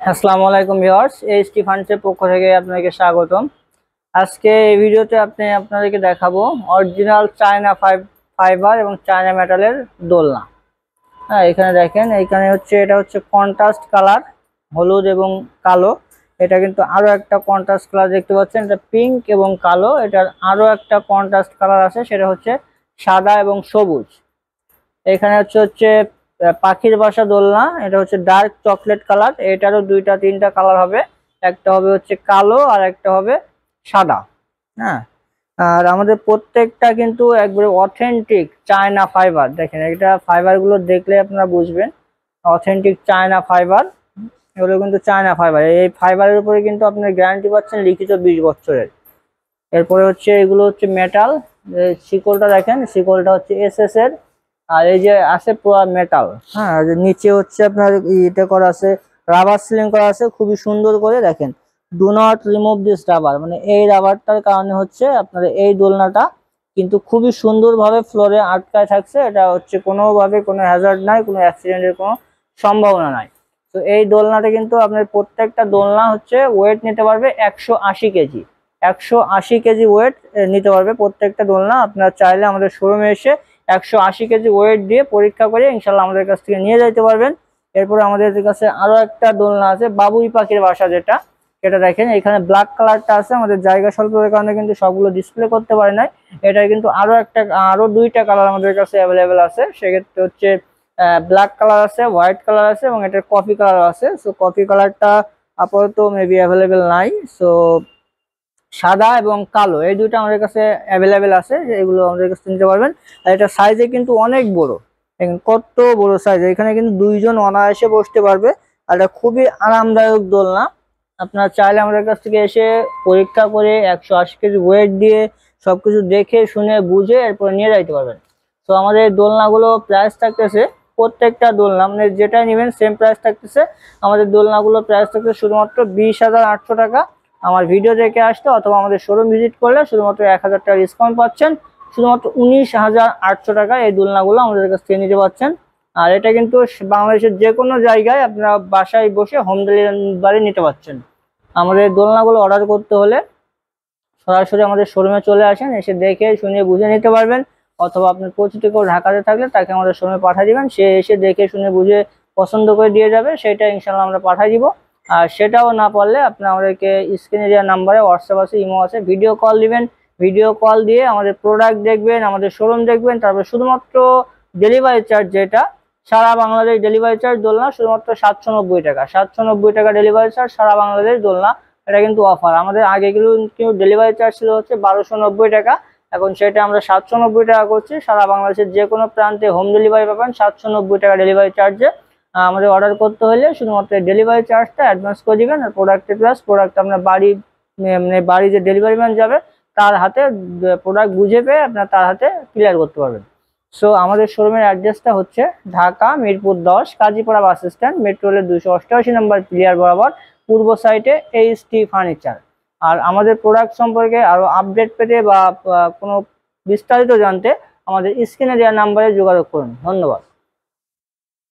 আসসালামু আলাইকুম viewers, HT ফান্ডসের পক্ষ থেকে আপনাকে স্বাগতম। আজকে এই ভিডিওতে আপনাদেরকে দেখাবো অরিজিনাল চায়না ফাইবার এবং চায়না মেটালের দোলনা। হ্যাঁ, এখানে দেখেন, এটা হচ্ছে কন্ট্রাস্ট কালার, হলুদ এবং কালো। এটা কিন্তু আরো একটা কন্ট্রাস্ট কালার দেখতে পাচ্ছেন, এটা পিঙ্ক এবং কালো। এটার আরো একটা কন্ট্রাস্ট কালার আছে, সেটা হচ্ছে সাদা এবং সবুজ। এখানে হচ্ছে পাখির বাসা দোলনা, এটা হচ্ছে ডার্ক চকলেট কালার। এটারও দুইটা তিনটা কালার হবে, একটা হবে হচ্ছে কালো আর একটা হবে সাদা। হ্যাঁ, আর আমাদের প্রত্যেকটা কিন্তু একবারে অথেন্টিক চায়না ফাইবার। দেখেন, এটা ফাইবার গুলো দেখলে আপনারা বুঝবেন অথেন্টিক চায়না ফাইবার। এগুলো কিন্তু চায়না ফাইবার, এই ফাইবারের উপরে কিন্তু আপনার গ্যারান্টি পাচ্ছেন লিখিত 20 বছরের। এরপরে হচ্ছে এগুলো হচ্ছে মেটাল। শিকলটা দেখেন, শিকলটা হচ্ছে এসএস এর। আর এই যে আছে পুরো মেটাল। হ্যাঁ, আর নিচে হচ্ছে আপনার এটা করা আছে, রাবার সিলিং করা আছে খুবই সুন্দর করে। দেখেন, do not remove this rubber, মানে এই রাবারটার কারণে হচ্ছে আপনার এই দোলনাটা কিন্তু খুবই সুন্দরভাবে ফ্লোরে আটকায় থাকছে। এটা হচ্ছে কোনোভাবে কোনো হ্যাজার্ড নাই, কোনো অ্যাক্সিডেন্টের কোনো সম্ভাবনা নাই। তো এই দোলনাটা কিন্তু আপনার প্রত্যেকটা দোলনা হচ্ছে ওয়েট নিতে পারবে 180 কেজি। 180 কেজি ওয়েট নিতে পারবে প্রত্যেকটা দোলনা। আপনার চাইলে আমাদের শোরুমে এসে 180 কেজি ওয়েট দিয়ে পরীক্ষা করে ইনশাল্লাহ আমাদের কাছ থেকে নিয়ে যাইতে পারবেন। এরপরে আমাদের কাছে আরো একটা দোলনা আছে, বাবুই পাখির বাসা, এটা দেখেন এখানে ব্ল্যাক কালারটা আছে। আমাদের জায়গা স্বল্পতার কারণে কিন্তু সবগুলো ডিসপ্লে করতে পারে নাই। এটা কিন্তু আরো দুইটা কালার আমাদের কাছে অ্যাভেলেবেল আছে। সেক্ষেত্রে হচ্ছে ব্ল্যাক কালার আছে, হোয়াইট কালার আছে এবং এটার কফি কালার আছে। সো কফি কালারটা আপাতত মেবি অ্যাভেলেবেল নাই। সো সাদা এবং কালো এই দুইটা আমাদের কাছে অ্যাভেলেবেল আছে, এগুলো আমাদের কাছে নিতে পারবেন। আর এটা সাইজে কিন্তু অনেক বড়, দেখেন কত বড় সাইজ। এখানে কিন্তু দুইজন অনায়াসে বসতে পারবে। আর এটা খুবই আরামদায়ক দোলনা। আপনারা চাইলে আমাদের কাছ থেকে এসে পরীক্ষা করে 180 কেজি ওয়েট দিয়ে সবকিছু দেখে শুনে বুঝে এরপরে নিয়ে যাইতে পারবেন। তো আমাদের দোলনাগুলো প্রাইস থাকতেছে, প্রত্যেকটা দোলনা মানে যেটা নেবেন সেম প্রাইস থাকতেছে। আমাদের দোলনাগুলো প্রাইস থাকতেছে শুধুমাত্র 20,800 টাকা। আমার ভিডিও দেখে আসতে অথবা আমাদের শোরুম ভিজিট করলে শুধুমাত্র 1000 টাকা ডিসকাউন্ট পাচ্ছেন। শুধুমাত্র 19,800 টাকা এই দোলনাগুলো আমাদের কাছ থেকে নিতে পারছেন। আর এটা কিন্তু বাংলাদেশের যে কোনো জায়গায় আপনারা বাসায় বসে হোম ডেলিভারি নিতে পারছেন। আমাদের দোলনাগুলো অর্ডার করতে হলে সরাসরি আমাদের শোরুমে চলে আসেন, এসে দেখে শুনে বুঝে নিতে পারবেন। অথবা আপনার পরিচিত কেউ ঢাকাতে থাকলে তাকে আমাদের শোরুমে পাঠিয়ে দিবেন, সে এসে দেখে শুনে বুঝে পছন্দ করে দিয়ে যাবে, সেটা ইনশাল্লাহ আমরা পাঠিয়ে দিব। আর সেটাও না পারলে আপনি আমাদেরকে স্ক্রিনে দেওয়া নাম্বারে হোয়াটসঅ্যাপ আছে, ইমো আছে, ভিডিও কল দিবেন। ভিডিও কল দিয়ে আমাদের প্রোডাক্ট দেখবেন, আমাদের শোরুম দেখবেন। তারপর শুধুমাত্র ডেলিভারি চার্জ, যেটা সারা বাংলাদেশ ডেলিভারি চার্জ দোলনা শুধুমাত্র 790 টাকা। 790 টাকা ডেলিভারি চার্জ সারা বাংলাদেশ দোলনা। এটা কিন্তু অফার। আমাদের আগে কিন্তু ডেলিভারি চার্জ ছিল হচ্ছে 1290 টাকা, এখন সেটা আমরা 790 টাকা করছি। সারা বাংলাদেশের যে কোনো প্রান্তে হোম ডেলিভারি পাবেন 790 টাকা ডেলিভারি চার্জে। আমাদের অর্ডার করতে হলে শুধুমাত্র ডেলিভারি চার্জটা অ্যাডভান্স করে দিবেন। আর প্রোডাক্টের প্লাস প্রোডাক্ট আপনার বাড়ি যে ডেলিভারি ম্যান যাবে তার হাতে প্রোডাক্ট বুঝে পেয়ে আপনার তার হাতে ক্লিয়ার করতে পারবেন। সো আমাদের শোরুমের অ্যাড্রেসটা হচ্ছে Dhaka Mirpur 10 Kazipara bus stand, metro রেলের 288 নম্বর পিলিয়ার বরাবর পূর্ব সাইডে এইচটি ফার্নিচার। আর আমাদের প্রোডাক্ট সম্পর্কে আরো আপডেট পেতে বা কোনো বিস্তারিত জানতে আমাদের স্ক্রিনে দেওয়া নাম্বারে যোগাযোগ করুন। ধন্যবাদ।